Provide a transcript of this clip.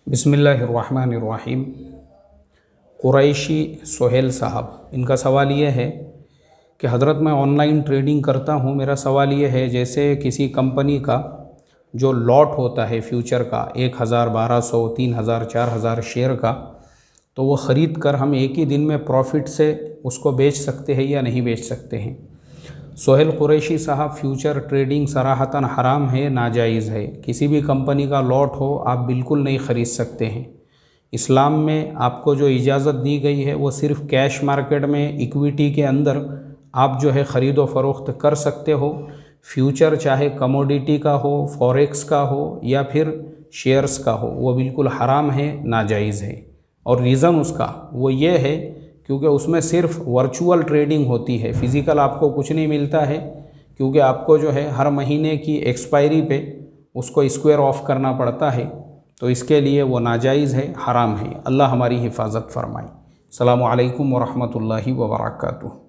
बिस्मिल्लाहिर्रहमानिर्रहीम। कुरैशी सोहेल साहब, इनका सवाल ये है कि हज़रत मैं ऑनलाइन ट्रेडिंग करता हूँ। मेरा सवाल ये है, जैसे किसी कंपनी का जो लॉट होता है फ्यूचर का 1000, 1200, 3000, 4000 शेयर का, तो वो ख़रीद कर हम एक ही दिन में प्रॉफिट से उसको बेच सकते हैं या नहीं बेच सकते हैं। सोहेल कुरैशी साहब, फ्यूचर ट्रेडिंग सराहतन हराम है, नाजायज़ है। किसी भी कंपनी का लॉट हो आप बिल्कुल नहीं ख़रीद सकते हैं। इस्लाम में आपको जो इजाज़त दी गई है वो सिर्फ़ कैश मार्केट में इक्विटी के अंदर आप जो है ख़रीदो फ़रोख्त कर सकते हो। फ्यूचर चाहे कमोडिटी का हो, फॉरेक्स का हो या फिर शेयर्स का हो, वो बिल्कुल हराम है, नाजायज़ है। और रीज़न उसका वो ये है क्योंकि उसमें सिर्फ वर्चुअल ट्रेडिंग होती है, फ़िज़िकल आपको कुछ नहीं मिलता है, क्योंकि आपको जो है हर महीने की एक्सपायरी पे उसको स्क्वायर ऑफ करना पड़ता है। तो इसके लिए वो नाजायज़ है, हराम है। अल्लाह हमारी हिफाजत फरमाए। अस्सलामु अलैकुम व रहमतुल्लाहि व बरकातुहू।